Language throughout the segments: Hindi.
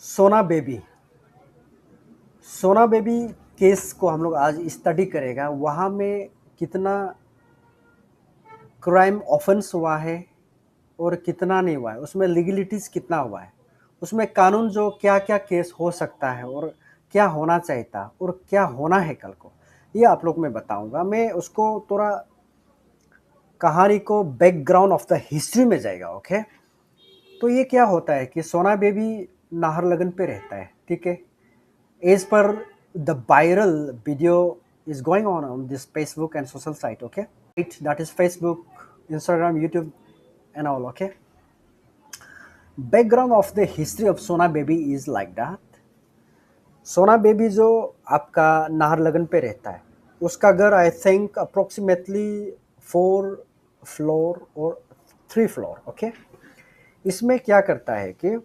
सोना बेबी सोना बेबी केस को हम लोग आज स्टडी करेगा। वहाँ में कितना क्राइम ऑफेंस हुआ है और कितना नहीं हुआ है, उसमें लीगलिटीज़ कितना हुआ है, उसमें कानून जो क्या क्या केस हो सकता है और क्या होना चाहिए था और क्या होना है कल को, ये आप लोग मैं बताऊंगा। मैं उसको थोड़ा कहानी को बैकग्राउंड ऑफ द हिस्ट्री में जाएगा। ओके, तो ये क्या होता है कि सोना बेबी नाहरलगन पे रहता है। ठीक है, as per the viral video is going on this Facebook and social site. Okay, that is Facebook, Instagram, YouTube and all. Okay, background of the history of Sona Baby is like that. सोना बेबी जो आपका नाहरलगन पे रहता है, उसका घर आई थिंक अप्रोक्सीमेटली 4 फ्लोर और 3 फ्लोर। ओके, इसमें क्या करता है कि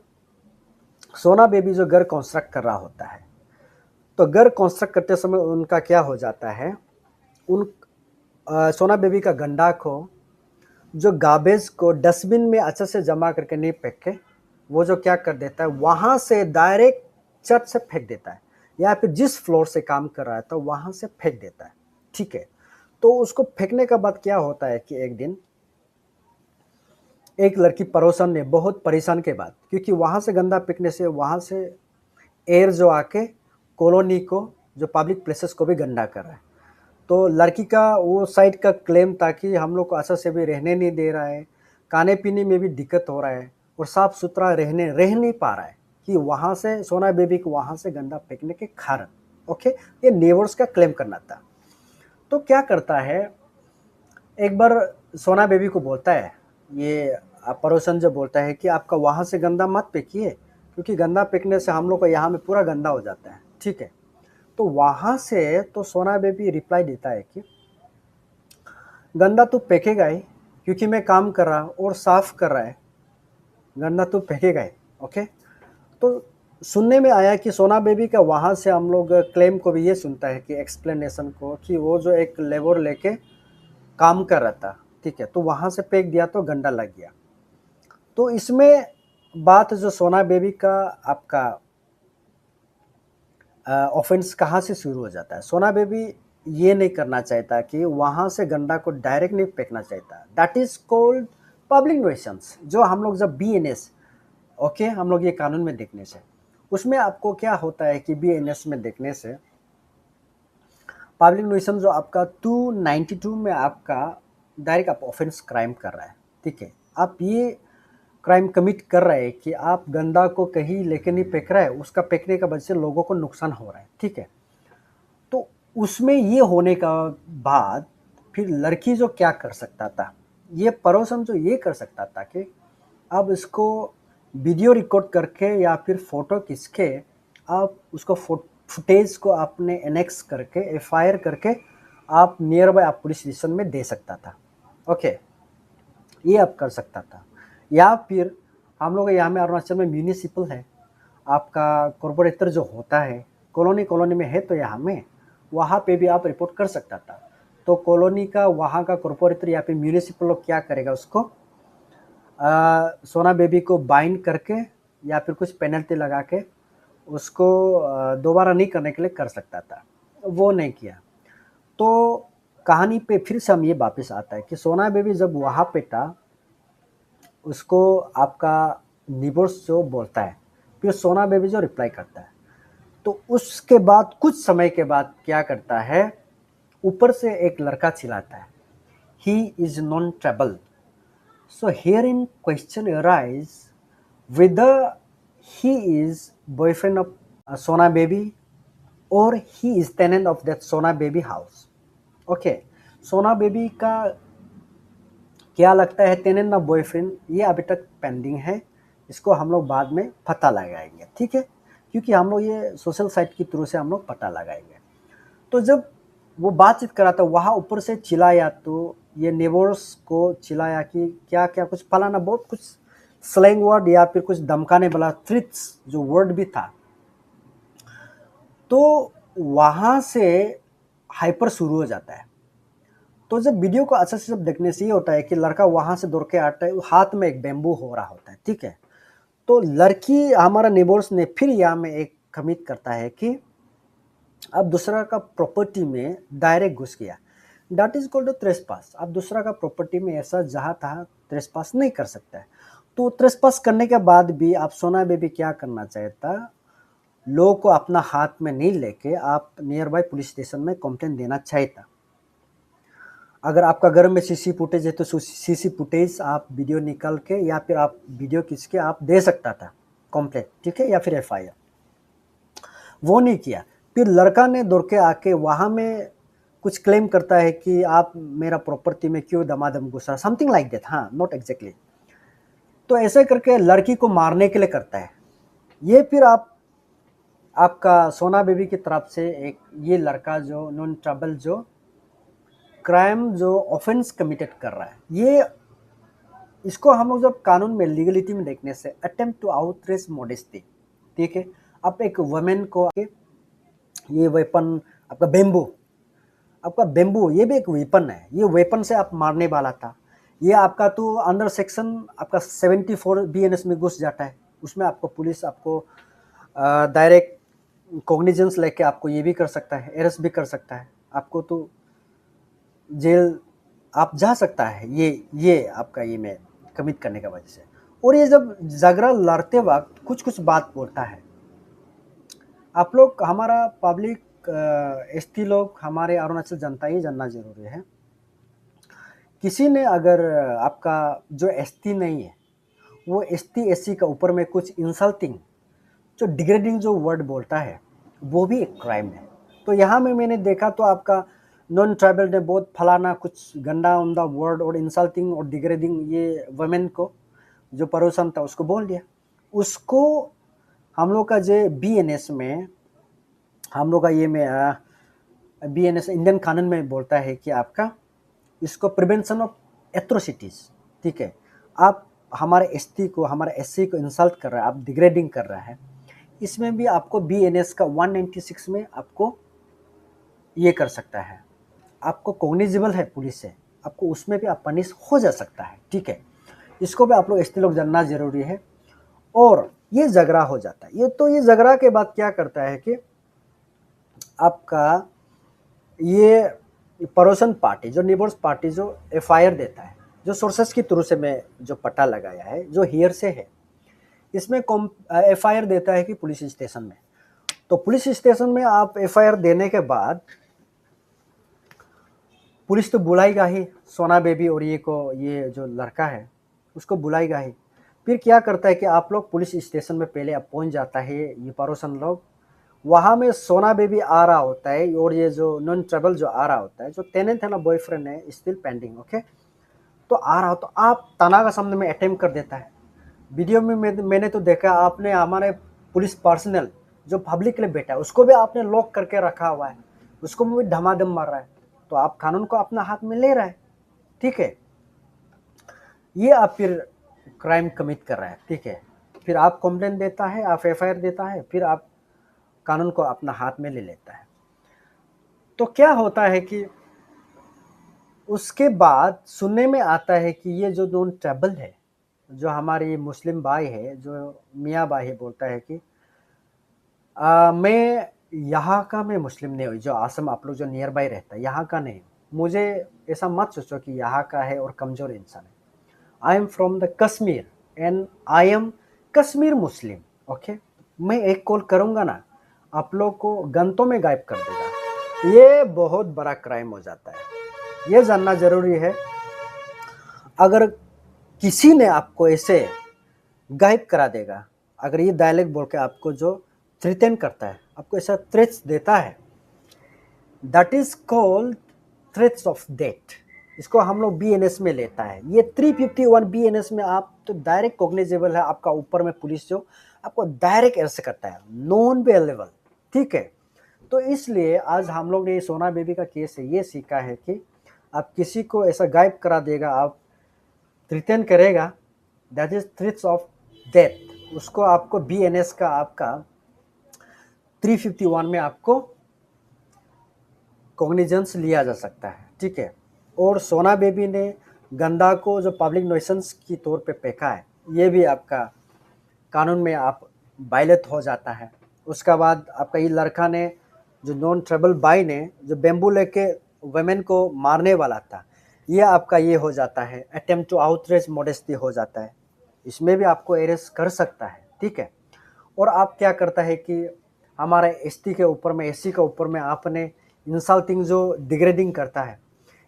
सोना बेबी जो घर कंस्ट्रक्ट कर रहा होता है, तो घर कंस्ट्रक्ट करते समय उनका क्या हो जाता है, उन सोना बेबी का गंडा को, जो गार्बेज को डस्टबिन में अच्छे से जमा करके नहीं फेंक के, वो जो क्या कर देता है, वहाँ से डायरेक्ट छत से फेंक देता है, या फिर जिस फ्लोर से काम कर रहा है तो वहाँ से फेंक देता है। ठीक है, तो उसको फेंकने के बाद क्या होता है कि एक दिन एक लड़की पड़ोसन ने बहुत परेशान के बाद, क्योंकि वहाँ से गंदा फेंकने से वहाँ से एयर जो आके कॉलोनी को, जो पब्लिक प्लेसेस को भी गंदा कर रहा है। तो लड़की का वो साइड का क्लेम था कि हम लोग को अच्छा से भी रहने नहीं दे रहा है, खाने पीने में भी दिक्कत हो रहा है और साफ सुथरा रह नहीं पा रहा है, कि वहाँ से सोना बेबी को वहाँ से गंदा फेंकने के कारण। ओके, ये नेबर्स का क्लेम करना था। तो क्या करता है, एक बार सोना बेबी को बोलता है, ये पड़ोसन जो बोलता है कि आपका वहाँ से गंदा मत फेंकिए, क्योंकि गंदा फेंकने से हम लोग का यहाँ में पूरा गंदा हो जाता है। ठीक है, तो वहाँ से तो सोना बेबी रिप्लाई देता है कि गंदा तो फेंकेगा ही, क्योंकि मैं काम कर रहा और साफ कर रहा है, गंदा तो फेंकेगा ही। ओके, तो सुनने में आया कि सोना बेबी का वहाँ से हम लोग क्लेम को भी ये सुनता है कि एक्सप्लेनेशन को, कि वो जो एक लेबर लेके काम कर रहा था, ठीक है, तो वहाँ से फेंक दिया तो गंदा लग गया। तो इसमें बात जो सोना बेबी का आपका ऑफेंस कहाँ से शुरू हो जाता है, सोना बेबी ये नहीं करना चाहता कि वहाँ से गंदा को डायरेक्ट नहीं फेंकना चाहता। दैट इज कॉल्ड पब्लिक न्यूइसेंस, जो हम लोग जब BNS, ओके, हम लोग ये कानून में देखने से, उसमें आपको क्या होता है कि BNS में देखने से पब्लिक न्यूइसेंस जो आपका 292 में आपका डायरेक्ट आप ऑफेंस क्राइम कर रहा है। ठीक है, आप ये क्राइम कमिट कर रहे हैं कि आप गंदा को कहीं लेके नहीं फेंक रहा है, उसका फेंकने का वजह से लोगों को नुकसान हो रहा है। ठीक है, तो उसमें ये होने का बाद फिर लड़की जो क्या कर सकता था, ये पड़ोसन जो ये कर सकता था कि अब इसको वीडियो रिकॉर्ड करके या फिर फोटो खींच के आप उसको फुटेज को आपने एनेक्स करके FIR करके आप नियर बाय आप पुलिस स्टेशन में दे सकता था। ओके, ये आप कर सकता था। या फिर हम लोग यहाँ में अरुणाचल में म्यूनिसिपल है, आपका कॉरपोरेटर जो होता है, कॉलोनी कॉलोनी में है, तो यहाँ में वहाँ पे भी आप रिपोर्ट कर सकता था। तो कॉलोनी का वहाँ का कॉरपोरेटर या फिर म्यूनिसिपल लोग क्या करेगा, उसको सोना बेबी को बाइंड करके या फिर कुछ पेनल्टी लगा के उसको दोबारा नहीं करने के लिए कर सकता था। वो नहीं किया। तो कहानी पे फिर से हम ये वापस आता है कि सोना बेबी जब वहाँ पे था, उसको आपका निबोर्स जो बोलता है, फिर सोना बेबी जो रिप्लाई करता है, तो उसके बाद कुछ समय के बाद क्या करता है, ऊपर से एक लड़का चिल्लाता है, he is non treble. So herein question arise whether he is boyfriend of Sona baby or he is tenant of that Sona baby house. Okay, Sona baby का क्या लगता है, टेनेंट ना बॉयफ्रेंड, ये अभी तक पेंडिंग है, इसको हम लोग बाद में पता लगाएंगे। ठीक है, क्योंकि हम लोग ये सोशल साइट के थ्रू से हम लोग पता लगाएंगे। तो जब वो बातचीत करा था, वहाँ ऊपर से चिल्लाया, तो ये नेबर्स को चिल्लाया कि क्या क्या कुछ फलाना, बहुत कुछ स्लैंग वर्ड या फिर कुछ धमकाने वाला थ्रेट्स जो वर्ड भी था। तो वहाँ से हाइपर शुरू हो जाता है। तो जब वीडियो को अच्छे से जब देखने से ये होता है कि लड़का वहाँ से दौड़ के आता है, हाथ में एक बेम्बू हो रहा होता है। ठीक है, तो लड़की हमारा नेबर्स ने फिर यहाँ में एक कमिट करता है कि अब दूसरा का प्रॉपर्टी में डायरेक्ट घुस गया, दैट इज कॉल्ड ट्रेसपास। आप दूसरा का प्रॉपर्टी में ऐसा जहाँ तहाँ ट्रेसपास नहीं कर सकता है। तो ट्रेसपास करने के बाद भी आप सोना बेबी क्या करना चाहता, लोगों को अपना हाथ में नहीं लेके आप नियर बाय पुलिस स्टेशन में कंप्लेंट देना चाहता। अगर आपका घर में सीसी फुटेज है तो सीसी फुटेज आप वीडियो निकाल के या फिर आप वीडियो खींच के आप दे सकता था कंप्लेंट, ठीक है, या फिर एफआईआर। वो नहीं किया। फिर लड़का ने दौड़ के आके वहाँ में कुछ क्लेम करता है कि आप मेरा प्रॉपर्टी में क्यों दमादम घुसा, समथिंग लाइक दैट, हाँ, नॉट एग्जैक्टली। तो ऐसे करके लड़की को मारने के लिए करता है ये। फिर आपका सोना बेबी की तरफ से एक ये लड़का जो नॉन ट्रबल जो क्राइम जो ऑफेंस कमिटेड कर रहा है, ये इसको हम लोग जब कानून में लीगलिटी में देखने से अटेम्प्ट टू आउटरेज मॉडेस्टी, ठीक है। आप एक वुमेन को ये वेपन आपका बेम्बू ये भी एक वेपन है, ये वेपन से आप मारने वाला था। ये आपका तो अंडर सेक्शन आपका 74 BNS में घुस जाता है। उसमें आपको पुलिस आपको डायरेक्ट कॉग्निजेंस लेके आपको ये भी कर सकता है, अरेस्ट भी कर सकता है, आपको तो जेल आप जा सकता है ये आपका ये में कमिट करने की वजह से। और ये जब झगड़ा लड़ते वक्त कुछ बात बोलता है, आप लोग हमारा पब्लिक एसटी लोग, हमारे अरुणाचल जनता ये जानना जरूरी है। किसी ने अगर आपका जो एसटी नहीं है वो एसटी एससी का ऊपर में कुछ इंसल्टिंग जो डिग्रेडिंग जो वर्ड बोलता है वो भी एक क्राइम है। तो यहाँ में मैंने देखा तो आपका नॉन ट्राइबल ने बहुत फलाना कुछ गंदा उमदा वर्ड और इंसल्टिंग और डिग्रेडिंग ये वुमेन को जो पड़ोसन था उसको बोल दिया। उसको हम लोग का जो BNS में हम लोग का ये में BNS इंडियन कानून में बोलता है कि आपका इसको प्रिवेंशन ऑफ एट्रोसिटीज, ठीक है। आप हमारे एसटी को हमारे एससी को इंसल्ट कर रहा है, आप डिग्रेडिंग कर रहा है, इसमें भी आपको BNS का 196 में आपको ये कर सकता है, आपको कॉग्निजेबल है पुलिस से, आपको उसमें भी आप पनिश हो जा सकता है, ठीक है। इसको भी आप लोग एसटी लोग जानना जरूरी है। और ये झगड़ा हो जाता है, ये झगड़ा के बाद क्या करता है कि आपका ये पड़ोसन पार्टी जो नेबर्स पार्टी जो एफआईआर देता है, जो सोर्सेस के थ्रू से मैं जो पता लगाया है, जो हियर से है, इसमें एफआईआर देता है कि पुलिस स्टेशन में। तो पुलिस स्टेशन में आप एफआईआर देने के बाद पुलिस तो बुलाएगा ही सोना बेबी और ये जो लड़का है उसको बुलाएगा ही। फिर क्या करता है कि आप लोग पुलिस स्टेशन में पहले आप पहुंच जाता है ये पड़ोसन लोग, वहाँ में सोना बेबी आ रहा होता है और ये जो नॉन ट्रैवल जो आ रहा होता है, जो टेनेंट है ना बॉयफ्रेंड है स्टिल पेंडिंग, ओके। तो आ रहा हो तो आप तना का सामने में अटेम्प्ट कर देता है। वीडियो में मैंने तो देखा आपने हमारे पुलिस पर्सनल जो पब्लिक के लिए बैठा है उसको भी आपने लॉक करके रखा हुआ है, उसको भी धमाधम मार रहा है। तो आप कानून को अपना हाथ में ले रहा है, ठीक है। ये आप फिर क्राइम कमिट कर रहा है, ठीक है। फिर आप कंप्लेंट देता है, आप एफआईआर देता है, फिर आप कानून को अपना हाथ में ले लेता है। तो क्या होता है कि उसके बाद सुनने में आता है कि ये जो नॉन ट्राइबल है, जो हमारी मुस्लिम भाई है, जो मियाँ भाई है, बोलता है कि मैं यहाँ का मैं मुस्लिम नहीं हूँ, जो आसम आप लोग जो नियर बाई रहता है यहाँ का नहीं, मुझे ऐसा मत सोचो कि यहाँ का है और कमज़ोर इंसान है। I am from the Kashmir and I am Kashmir Muslim, okay. मैं एक कॉल करूँगा ना, आप लोग को गंतों में गायब कर देगा। ये बहुत बड़ा क्राइम हो जाता है, ये जानना जरूरी है। अगर किसी ने आपको ऐसे गायब करा देगा, अगर ये डायलॉग बोल के आपको जो थ्रेटन करता है, आपको ऐसा थ्रेट्स देता है, that is called threats of death. इसको हम लोग BNS में लेता है। ये 351 BNS में आप तो डायरेक्ट कॉग्निजेबल है, आपका ऊपर में पुलिस जो आपको डायरेक्ट अरेस्ट करता है, नॉन अवेलेबल, ठीक है। तो इसलिए आज हम लोग ने सोना बेबी का केस से ये सीखा है कि आप किसी को ऐसा गायब करा देगा, आप थ्रेटन करेगा, that is threats of death. उसको आपको BNS का आपका 351 में आपको कॉग्निजेंस लिया जा सकता है, ठीक है। और सोना बेबी ने गंदा को जो पब्लिक न्यूसेंस की तौर पे फेंका है, ये भी आपका कानून में आप वायलेट हो जाता है। उसका बाद आपका ये लड़का ने, जो नॉन ट्राइबल बाई ने जो बैम्बू लेके वुमेन को मारने वाला था, ये आपका ये हो जाता है, अटेम्प्ट टू आउटरेज मॉडेस्टी हो जाता है। इसमें भी आपको अरेस्ट कर सकता है, ठीक है। और आप क्या करता है कि हमारे एसटी के ऊपर में, एससी के ऊपर में आपने इंसल्टिंग जो डिग्रेडिंग करता है,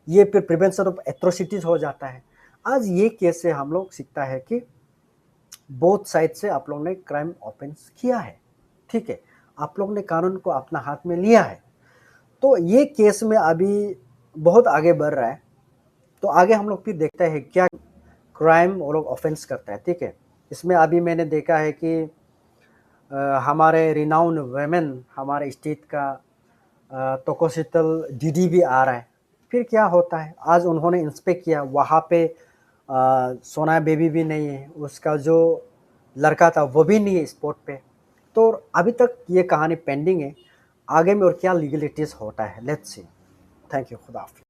ये फिर प्रिवेंशन ऑफ एट्रोसिटीज हो जाता है। आज ये केस से हम लोग सीखता है कि बोथ साइड से आप लोगों ने क्राइम ऑफेंस किया है, ठीक है, आप लोग ने कानून को अपना हाथ में लिया है। तो ये केस में अभी बहुत आगे बढ़ रहा है। तो आगे हम लोग फिर देखते हैं क्या क्राइम वो लोग ऑफेंस करता है, ठीक है। इसमें अभी मैंने देखा है कि हमारे रिनाउंड वेमेन, हमारे स्टेट का तोकोशितल दीदी भी आ रहा है। फिर क्या होता है, आज उन्होंने इंस्पेक्ट किया, वहाँ पे सोना बेबी भी नहीं है, उसका जो लड़का था वो भी नहीं है स्पॉट पे। तो अभी तक ये कहानी पेंडिंग है, आगे में और क्या लीगलिटीज़ होता है, लेट्स सी। थैंक यू, खुदा हाफिज़।